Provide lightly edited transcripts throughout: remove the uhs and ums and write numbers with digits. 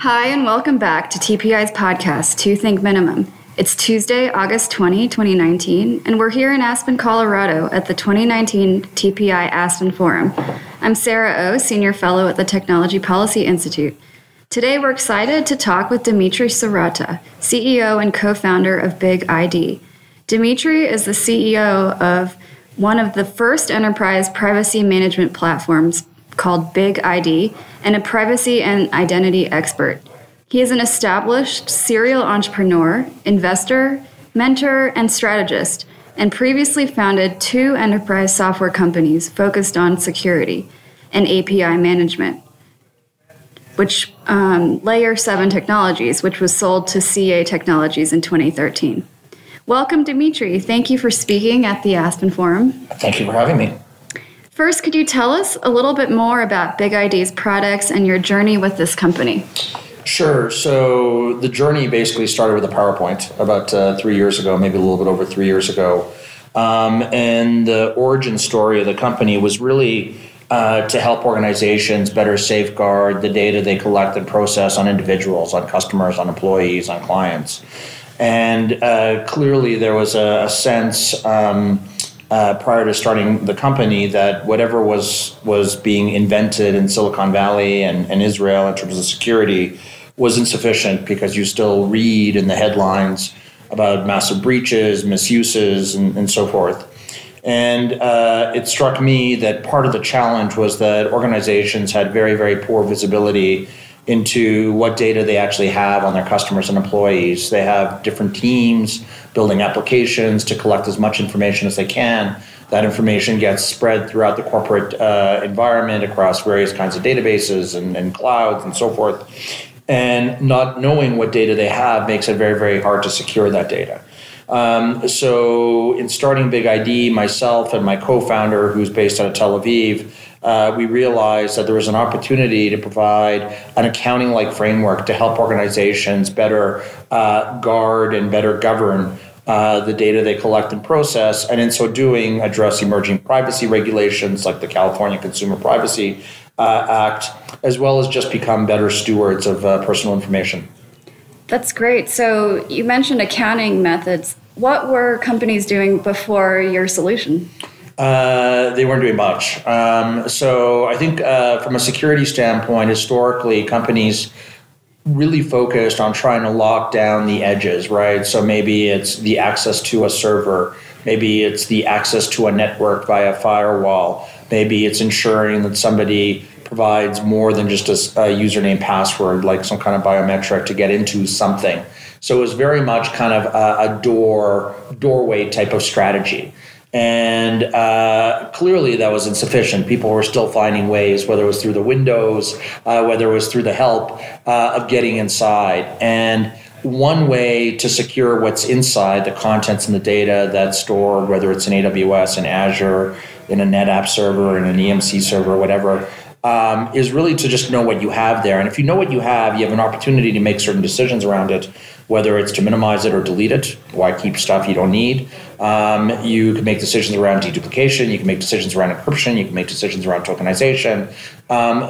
Hi, and welcome back to TPI's podcast, Two Think Minimum. It's Tuesday, August 20, 2019, and we're here in Aspen, Colorado at the 2019 TPI Aspen Forum. I'm Sarah O., Senior Fellow at the Technology Policy Institute. Today, we're excited to talk with Dimitri Sirota, CEO and co-founder of BigID. Dimitri is the CEO of one of the first enterprise privacy management platforms called BigID, and a privacy and identity expert. He is an established serial entrepreneur, investor, mentor, and strategist, and previously founded two enterprise software companies focused on security and API management, which Layer 7 Technologies, which was sold to CA Technologies in 2013. Welcome, Dimitri. Thank you for speaking at the Aspen Forum. Thank you for having me. First, could you tell us a little bit more about BigID's products and your journey with this company? Sure. So the journey basically started with a PowerPoint about 3 years ago, maybe a little bit over 3 years ago. And the origin story of the company was really to help organizations better safeguard the data they collect and process on individuals, on customers, on employees, on clients. And clearly there was a sense prior to starting the company that whatever was being invented in Silicon Valley and Israel in terms of security was insufficient, because you still read in the headlines about massive breaches, misuses, and so forth. And it struck me that part of the challenge was that organizations had very, very poor visibility into what data they actually have on their customers and employees. They have different teams building applications to collect as much information as they can. That information gets spread throughout the corporate environment across various kinds of databases and clouds and so forth. And not knowing what data they have makes it very, very hard to secure that data. So in starting BigID, myself and my co-founder, who's based out of Tel Aviv, we realized that there was an opportunity to provide an accounting-like framework to help organizations better guard and better govern the data they collect and process, and in so doing, address emerging privacy regulations like the California Consumer Privacy Act, as well as just become better stewards of personal information. That's great. So you mentioned accounting methods. What were companies doing before your solution? They weren't doing much. So I think from a security standpoint, historically, companies really focused on trying to lock down the edges, right? So maybe it's the access to a server. Maybe it's the access to a network via firewall. Maybe it's ensuring that somebody provides more than just a username password, like some kind of biometric to get into something. So it was very much kind of a doorway type of strategy. And clearly that was insufficient. People were still finding ways, whether it was through the windows, whether it was through the help of getting inside. And one way to secure what's inside, the contents and the data that's stored, whether it's in AWS, in Azure, in a NetApp server, in an EMC server, whatever, is really to just know what you have there. And if you know what you have an opportunity to make certain decisions around it, whether it's to minimize it or delete it. Why keep stuff you don't need? You can make decisions around deduplication. You can make decisions around encryption. You can make decisions around tokenization.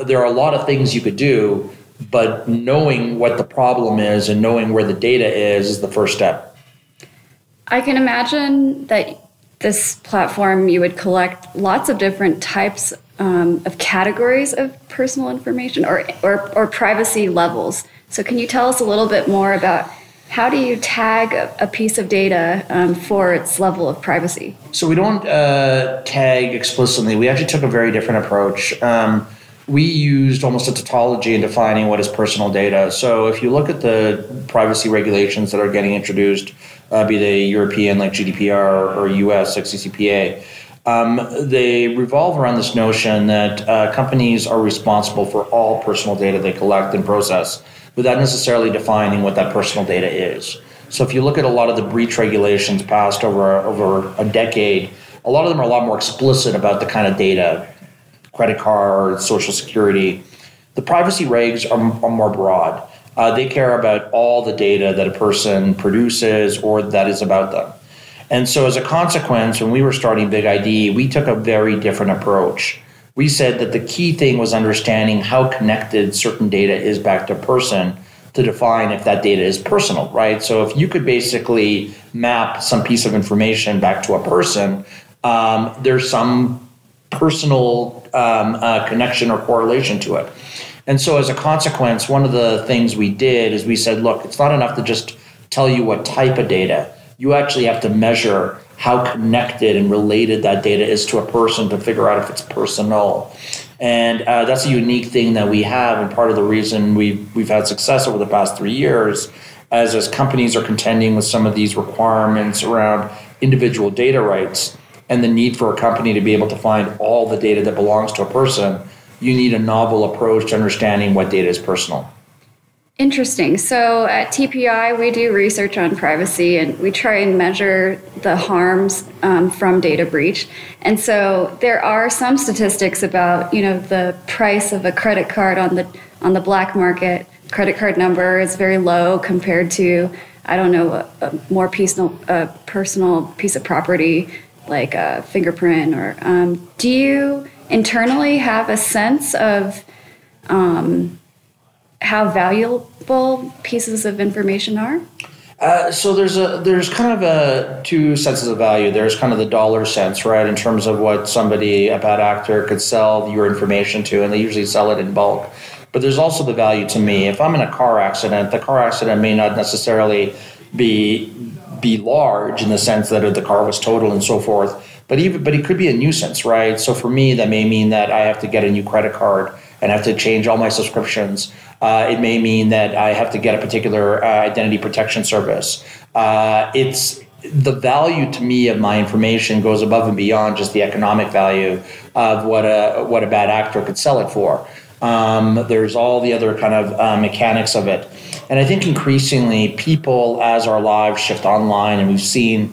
There are a lot of things you could do, but knowing what the problem is and knowing where the data is the first step. I can imagine that this platform, you would collect lots of different types of categories of personal information or privacy levels. So can you tell us a little bit more about how do you tag a piece of data for its level of privacy? So we don't tag explicitly. We actually took a very different approach. We used almost a tautology in defining what is personal data. So if you look at the privacy regulations that are getting introduced, be they European like GDPR or US like CCPA, they revolve around this notion that companies are responsible for all personal data they collect and process, without necessarily defining what that personal data is. So if you look at a lot of the breach regulations passed over a decade, a lot of them are a lot more explicit about the kind of data, credit cards, social security. The privacy regs are more broad. They care about all the data that a person produces or that is about them. And so as a consequence, when we were starting BigID, we took a very different approach. we said that the key thing was understanding how connected certain data is back to a person to define if that data is personal, right? So if you could basically map some piece of information back to a person, there's some personal connection or correlation to it. And so as a consequence, one of the things we did is we said, look, it's not enough to just tell you what type of data. You actually have to measure how connected and related that data is to a person to figure out if it's personal. And that's a unique thing that we have, and part of the reason we've had success over the past 3 years, as companies are contending with some of these requirements around individual data rights and the need for a company to be able to find all the data that belongs to a person. You need a novel approach to understanding what data is personal. Interesting. So at TPI, we do research on privacy, and we try and measure the harms from data breach. And so there are some statistics about, the price of a credit card on the black market. Credit card number is very low compared to, a more personal piece of property like a fingerprint. Or do you internally have a sense of how valuable pieces of information are? So there's kind of two senses of value. There's kind of the dollar sense, right, in terms of what a bad actor could sell your information to, and they usually sell it in bulk. But there's also the value to me. If I'm in a car accident, the car accident may not necessarily be large in the sense that the car was totaled and so forth, but it could be a nuisance, right? So for me, that may mean that I have to get a new credit card and have to change all my subscriptions. It may mean that I have to get a particular identity protection service. It's the value to me of my information goes above and beyond just the economic value of what a bad actor could sell it for. There's all the other kind of mechanics of it. And I think increasingly people, as our lives shift online, and we've seen,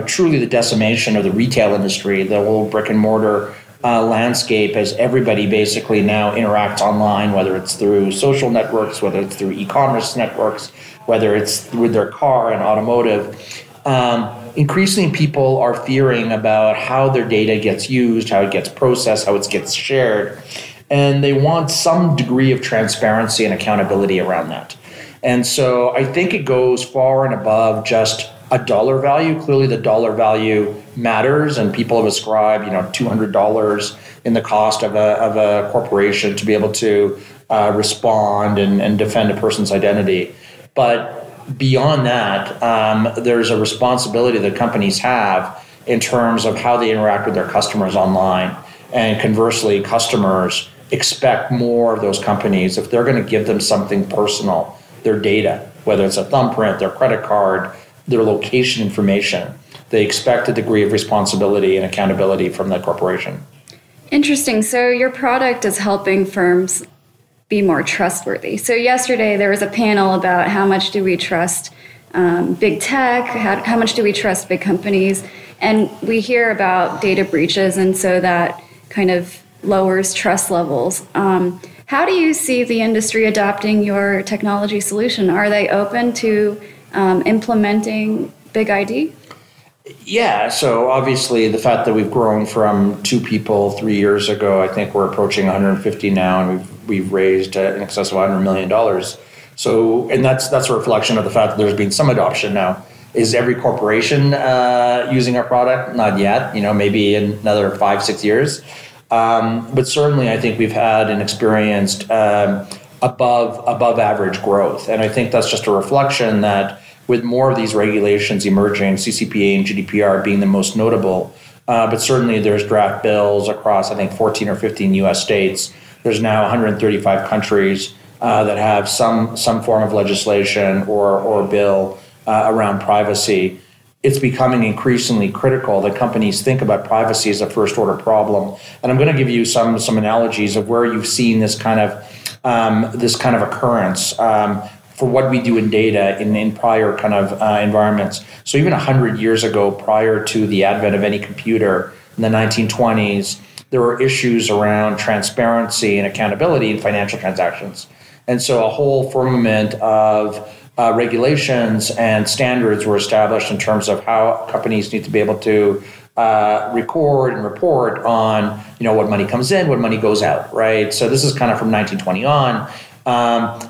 truly the decimation of the retail industry, the whole brick and mortar landscape, as everybody basically now interacts online, whether it's through social networks, whether it's through e-commerce networks, whether it's with their car and automotive. Increasingly, people are fearing about how their data gets used, how it gets processed, how it gets shared. And they want some degree of transparency and accountability around that. And so I think it goes far and above just a dollar value. Clearly, the dollar value matters, and people have ascribed, $200 in the cost of a corporation to be able to respond and defend a person's identity. But beyond that, there's a responsibility that companies have in terms of how they interact with their customers online. And conversely, customers expect more of those companies if they're going to give them something personal, their data, whether it's a thumbprint, their credit card, their location information. They expect a degree of responsibility and accountability from the corporation. Interesting. So your product is helping firms be more trustworthy. So yesterday there was a panel about how much do we trust big tech, how much do we trust big companies, and we hear about data breaches, and so that kind of lowers trust levels. How do you see the industry adopting your technology solution? Are they open to implementing BigID? Yeah, so obviously the fact that we've grown from 2 people 3 years ago, I think we're approaching 150 now, and we've raised in excess of $100 million. So, and that's a reflection of the fact that there's been some adoption now. Is every corporation using our product? Not yet, maybe in another 5-6 years. But certainly I think we've had and experienced above average growth. And I think that's just a reflection that with more of these regulations emerging, CCPA and GDPR being the most notable, but certainly there's draft bills across, I think, 14 or 15 U.S. states. There's now 135 countries that have some form of legislation or bill around privacy. It's becoming increasingly critical that companies think about privacy as a first-order problem. And I'm going to give you some analogies of where you've seen this kind of occurrence for what we do in data in prior kind of environments. So even 100 years ago, prior to the advent of any computer in the 1920s, there were issues around transparency and accountability in financial transactions. And so a whole firmament of regulations and standards were established in terms of how companies need to be able to record and report on, what money comes in, what money goes out, right? So this is kind of from 1920 on.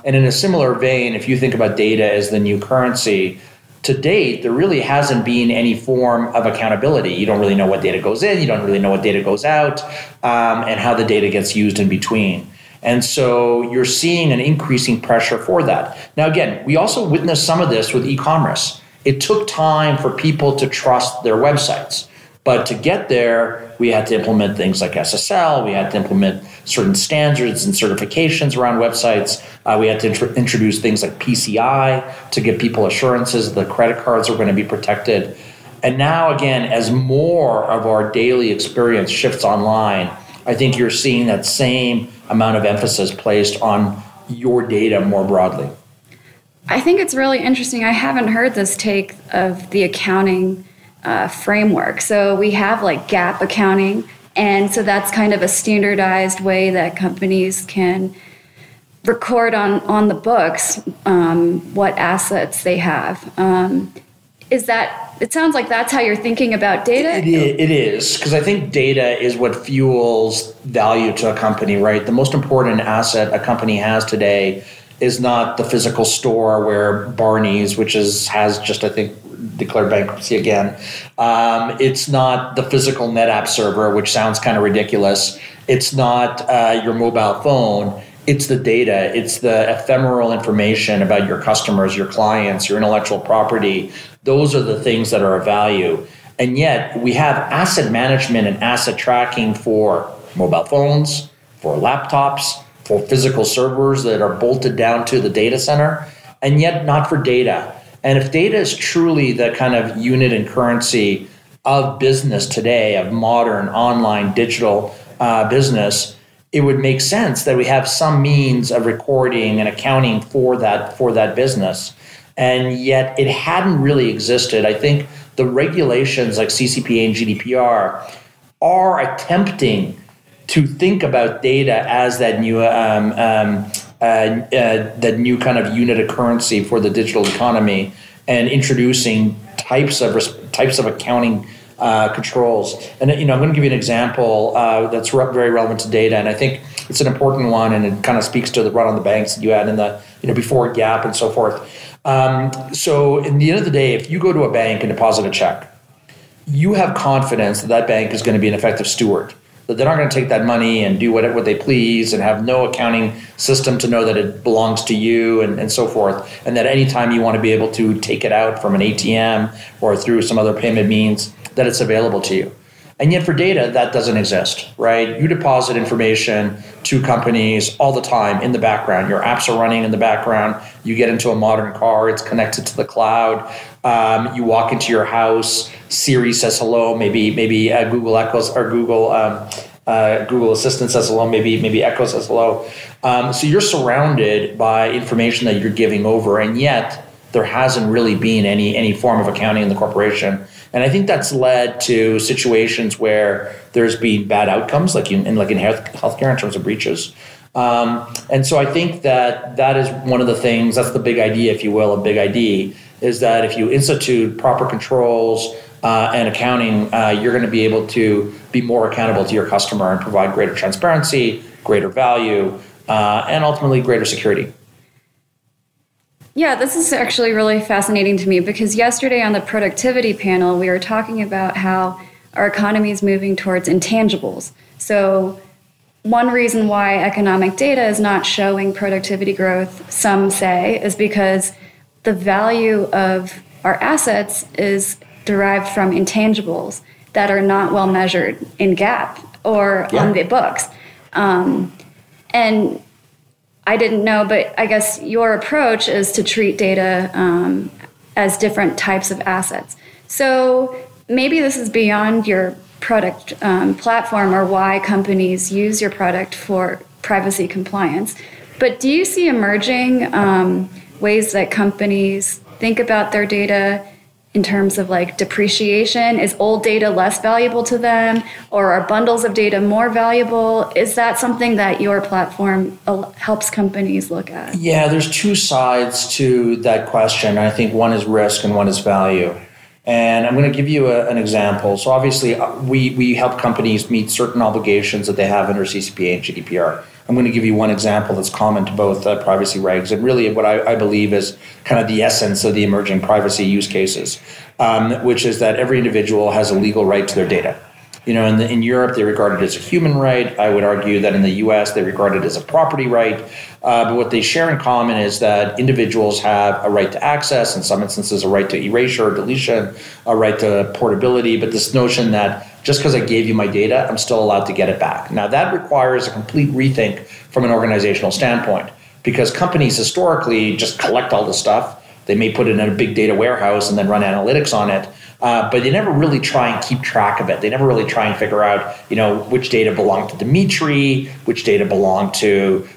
And in a similar vein, if you think about data as the new currency, to date, there really hasn't been any form of accountability. You don't really know what data goes in, you don't really know what data goes out, and how the data gets used in between. And so you're seeing an increasing pressure for that. Now, again, we also witnessed some of this with e-commerce. It took time for people to trust their websites. But to get there, we had to implement things like SSL. We had to implement certain standards and certifications around websites. We had to introduce things like PCI to give people assurances that the credit cards are going to be protected. And now, again, as more of our daily experience shifts online, I think you're seeing that same amount of emphasis placed on your data more broadly. I think it's really interesting. I haven't heard this take of the accounting framework. So we have like GAAP accounting, and so that's kind of a standardized way that companies can record on the books what assets they have. It sounds like that's how you're thinking about data? It is, because I think data is what fuels value to a company, right? The most important asset a company has today is not the physical store where Barney's, which has just, I think, declared bankruptcy again. It's not the physical NetApp server, which sounds kind of ridiculous. It's not your mobile phone. It's the data. It's the ephemeral information about your customers, your clients, your intellectual property. Those are the things that are of value. And yet we have asset management and asset tracking for mobile phones, for laptops, for physical servers that are bolted down to the data center, and yet not for data. And if data is truly the kind of unit and currency of business today, of modern online digital business, it would make sense that we have some means of recording and accounting for that business. And yet it hadn't really existed. I think the regulations like CCPA and GDPR are attempting to think about data as that new kind of unit of currency for the digital economy, and introducing types of accounting controls. And I'm going to give you an example that's very relevant to data, and I think it's an important one, and it kind of speaks to the run on the banks that you had in the before GAAP and so forth. So in the end of the day, if you go to a bank and deposit a check, you have confidence that bank is going to be an effective steward, that they're not going to take that money and do what they please and have no accounting system to know that it belongs to you and so forth, and that anytime you want to be able to take it out from an ATM or through some other payment means, that it's available to you. And yet for data, that doesn't exist, right? You deposit information to companies all the time in the background. Your apps are running in the background. You get into a modern car, it's connected to the cloud. You walk into your house, Siri says hello, maybe Google Echoes or Google Assistant says hello, maybe Echo says hello. So you're surrounded by information that you're giving over, and yet there hasn't really been any form of accounting in the corporation. And I think that's led to situations where there's been bad outcomes, like in healthcare in terms of breaches. And so I think that is one of the things, that's the big idea, if you will, of BigID, is that if you institute proper controls and accounting, you're going to be able to be more accountable to your customer and provide greater transparency, greater value, and ultimately greater security. Yeah, this is actually really fascinating to me, because yesterday on the productivity panel, we were talking about how our economy is moving towards intangibles. So one reason why economic data is not showing productivity growth, some say, is because the value of our assets is derived from intangibles that are not well measured in GAAP or on the books. And I didn't know, but I guess your approach is to treat data as different types of assets. So maybe this is beyond your product platform or why companies use your product for privacy compliance. But do you see emerging ways that companies think about their data in terms of like depreciation? Is old data less valuable to them, or are bundles of data more valuable? Is that something that your platform helps companies look at? Yeah, there's two sides to that question. I think one is risk and one is value. And I'm going to give you an example. So obviously, we help companies meet certain obligations that they have under CCPA and GDPR. I'm going to give you one example that's common to both privacy regs and really what I believe is kind of the essence of the emerging privacy use cases, which is that every individual has a legal right to their data. In Europe, they regard it as a human right. I would argue that in the US, they regard it as a property right. But what they share in common is that individuals have a right to access, in some instances, a right to erasure or deletion, a right to portability. But this notion that just because I gave you my data, I'm still allowed to get it back. Now, that requires a complete rethink from an organizational standpoint, because companies historically just collect all this stuff. They may put it in a big data warehouse and then run analytics on it. But they never really try and keep track of it. They never really try and figure out, which data belong to Dimitri, which data belong to,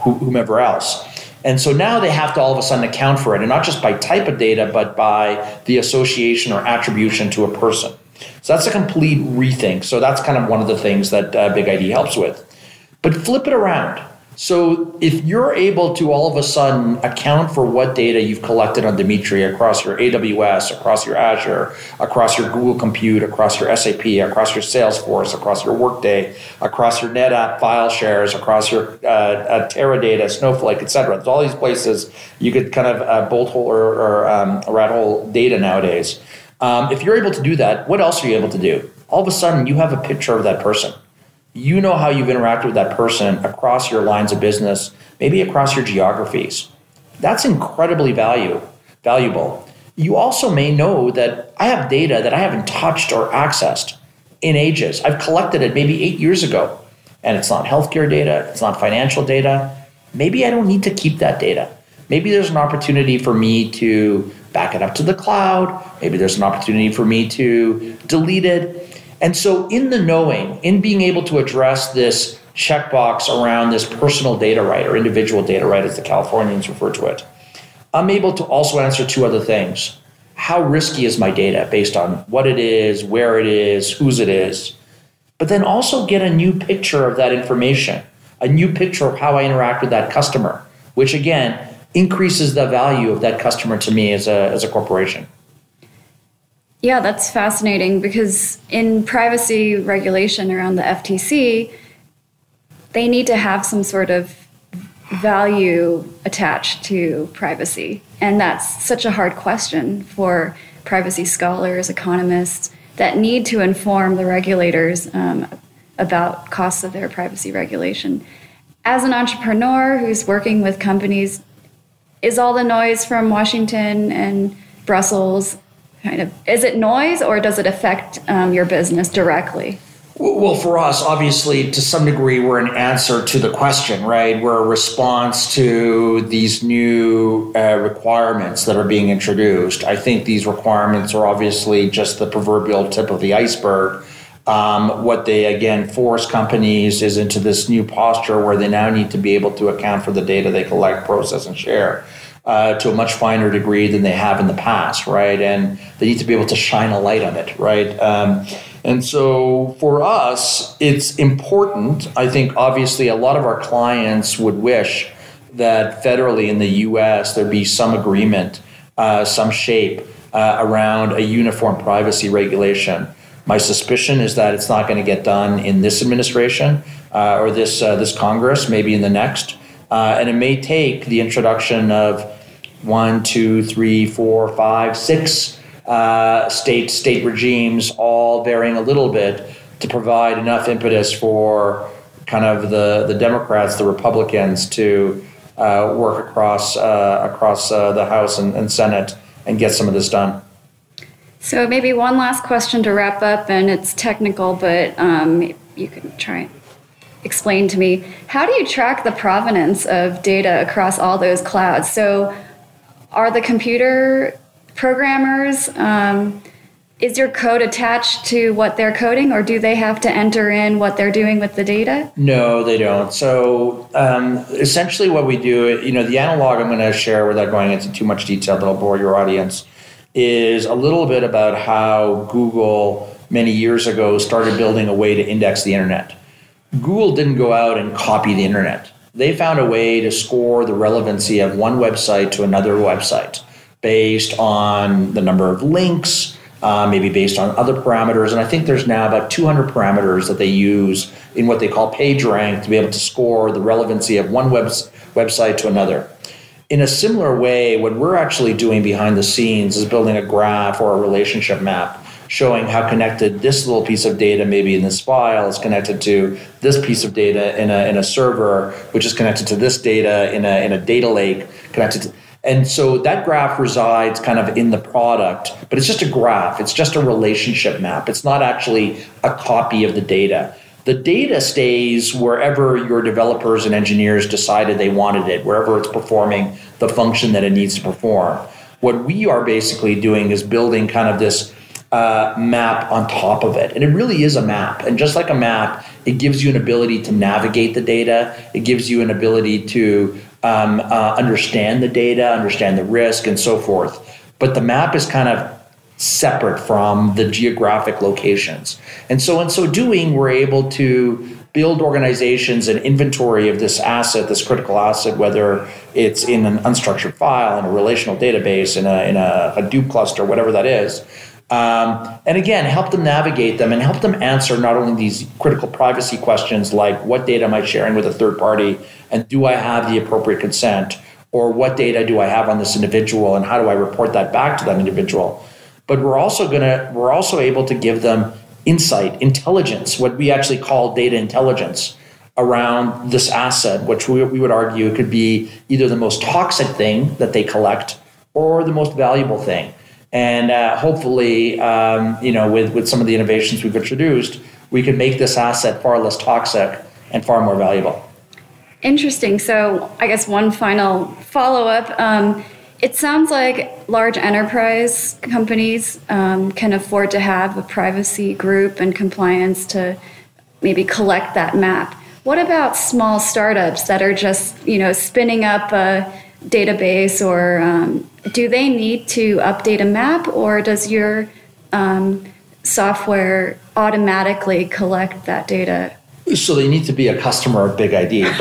whomever else. And so now they have to all of a sudden account for it, and not just by type of data, but by the association or attribution to a person. So that's a complete rethink. So that's kind of one of the things that BigID helps with. But flip it around. So if you're able to all of a sudden account for what data you've collected on Dimitri across your AWS, across your Azure, across your Google Compute, across your SAP, across your Salesforce, across your Workday, across your NetApp file shares, across your Teradata, Snowflake, et cetera. There's all these places you could kind of bolt hole or rat hole data nowadays. If you're able to do that, what else are you able to do? All of a sudden, you have a picture of that person. You know how you've interacted with that person across your lines of business, maybe across your geographies. That's incredibly valuable. You also may know that I have data that I haven't touched or accessed in ages. I've collected it maybe 8 years ago, and it's not healthcare data, it's not financial data. Maybe I don't need to keep that data. Maybe there's an opportunity for me to back it up to the cloud. Maybe there's an opportunity for me to delete it. And so in the knowing, in being able to address this checkbox around this personal data right or individual data right, as the Californians refer to it, I'm able to also answer two other things. How risky is my data based on what it is, where it is, whose it is? But then also get a new picture of that information, a new picture of how I interact with that customer, which again, increases the value of that customer to me as a corporation. Yeah, that's fascinating because in privacy regulation around the FTC, they need to have some sort of value attached to privacy. And that's such a hard question for privacy scholars, economists that need to inform the regulators about costs of their privacy regulation. As an entrepreneur who's working with companies, is all the noise from Washington and Brussels is it noise, or does it affect your business directly? Well, for us, obviously, to some degree, we're an answer to the question, right? We're a response to these new requirements that are being introduced. I think these requirements are obviously just the proverbial tip of the iceberg. What they, again, force companies is into this new posture where they now need to be able to account for the data they collect, process, and share to a much finer degree than they have in the past, right? And they need to be able to shine a light on it, right? And so for us, it's important. I think, obviously, a lot of our clients would wish that federally in the U.S. there'd be some agreement, some shape around a uniform privacy regulation. My suspicion is that it's not going to get done in this administration or this Congress, maybe in the next. And it may take the introduction of 1, 2, 3, 4, 5, 6 state regimes, all varying a little bit, to provide enough impetus for kind of the Democrats, the Republicans, to work across the House and Senate and get some of this done. So maybe one last question to wrap up, and it's technical, but you can try and explain to me. How do you track the provenance of data across all those clouds? So are the computer programmers, is your code attached to what they're coding, or do they have to enter in what they're doing with the data? No, they don't. So essentially what we do, the analog I'm going to share without going into too much detail that'll bore your audience, is a little bit about how Google many years ago started building a way to index the internet. Google didn't go out and copy the internet. They found a way to score the relevancy of one website to another website based on the number of links, maybe based on other parameters. And I think there's now about 200 parameters that they use in what they call PageRank to be able to score the relevancy of one website to another. In a similar way, what we're actually doing behind the scenes is building a graph or a relationship map showing how connected this little piece of data, maybe in this file, is connected to this piece of data in a server, which is connected to this data in a data lake, connected to. And so that graph resides kind of in the product, but it's just a graph. It's just a relationship map. It's not actually a copy of the data. The data stays wherever your developers and engineers decided they wanted it, wherever it's performing the function that it needs to perform. What we are basically doing is building kind of this map on top of it. And it really is a map. And just like a map, it gives you an ability to navigate the data. It gives you an ability to understand the data, understand the risk, and so forth. But the map is kind of separate from the geographic locations. And so in so doing, we're able to build organizations and inventory of this asset, this critical asset, whether it's in an unstructured file, in a relational database, in a Hadoop cluster, whatever that is. And again, help them navigate them and help them answer not only these critical privacy questions like what data am I sharing with a third party and do I have the appropriate consent, or what data do I have on this individual and how do I report that back to that individual. But we're also able to give them insight, intelligence, what we actually call data intelligence around this asset, which we would argue could be either the most toxic thing that they collect or the most valuable thing. And hopefully, with some of the innovations we've introduced, we can make this asset far less toxic and far more valuable. Interesting. So I guess one final follow-up. It sounds like large enterprise companies can afford to have a privacy group and compliance to maybe collect that map. What about small startups that are just, spinning up a database, or do they need to update a map, or does your software automatically collect that data? So they need to be a customer of BigID,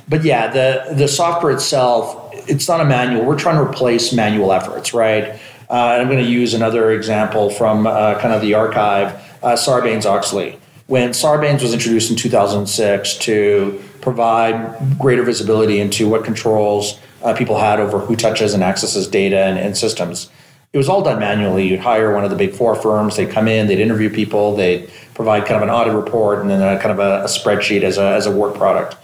but yeah, the software itself, it's not a manual. We're trying to replace manual efforts, right? And I'm going to use another example from kind of the archive, Sarbanes-Oxley. When Sarbanes was introduced in 2006 to provide greater visibility into what controls people had over who touches and accesses data and systems, it was all done manually. You'd hire one of the big four firms. They'd come in, they'd interview people, they'd provide kind of an audit report and then kind of a spreadsheet as a work product.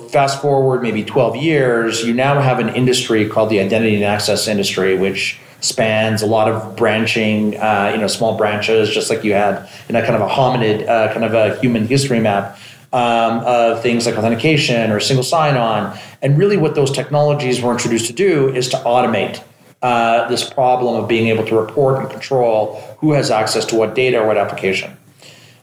Fast forward maybe 12 years, you now have an industry called the identity and access industry, which spans a lot of branching, small branches, just like you had in a kind of a hominid, kind of a human history map of things like authentication or single sign-on. And really what those technologies were introduced to do is to automate this problem of being able to report and control who has access to what data or what application.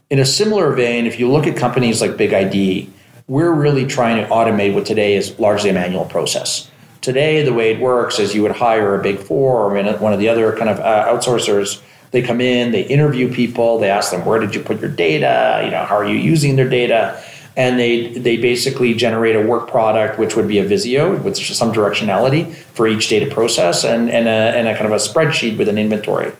In a similar vein, if you look at companies like BigID, we're really trying to automate what today is largely a manual process. Today, the way it works is you would hire a big four or one of the other kind of outsourcers. They come in, they interview people, they ask them, where did you put your data? How are you using their data? And they basically generate a work product, which would be a Visio with some directionality for each data process and a kind of a spreadsheet with an inventory.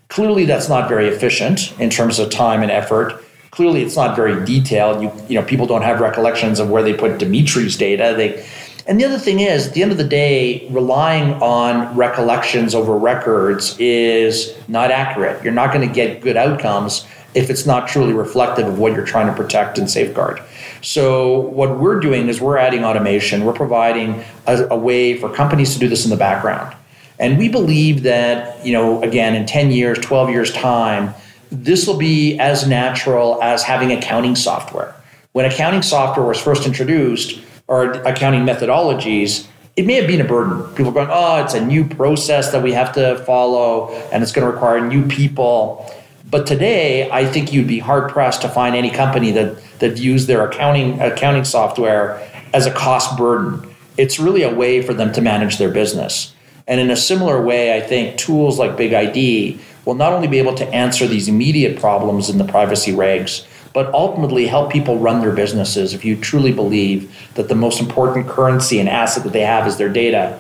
Clearly, that's not very efficient in terms of time and effort. Clearly, it's not very detailed. People don't have recollections of where they put Dimitri's data. And the other thing is, at the end of the day, relying on recollections over records is not accurate. You're not going to get good outcomes if it's not truly reflective of what you're trying to protect and safeguard. So what we're doing is we're adding automation. We're providing a way for companies to do this in the background. And we believe that, again, in 10 years, 12 years' time, this will be as natural as having accounting software. When accounting software was first introduced, or accounting methodologies, it may have been a burden. People are going, it's a new process that we have to follow, and it's going to require new people. But today, I think you'd be hard-pressed to find any company that views their accounting software as a cost burden. It's really a way for them to manage their business. And in a similar way, I think tools like BigID will not only be able to answer these immediate problems in the privacy regs, but ultimately help people run their businesses. If you truly believe that the most important currency and asset that they have is their data,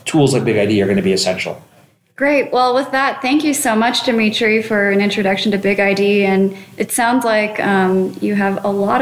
tools like BigID are going to be essential. Great. Well, with that, thank you so much, Dimitri, for an introduction to BigID. And it sounds like you have a lot of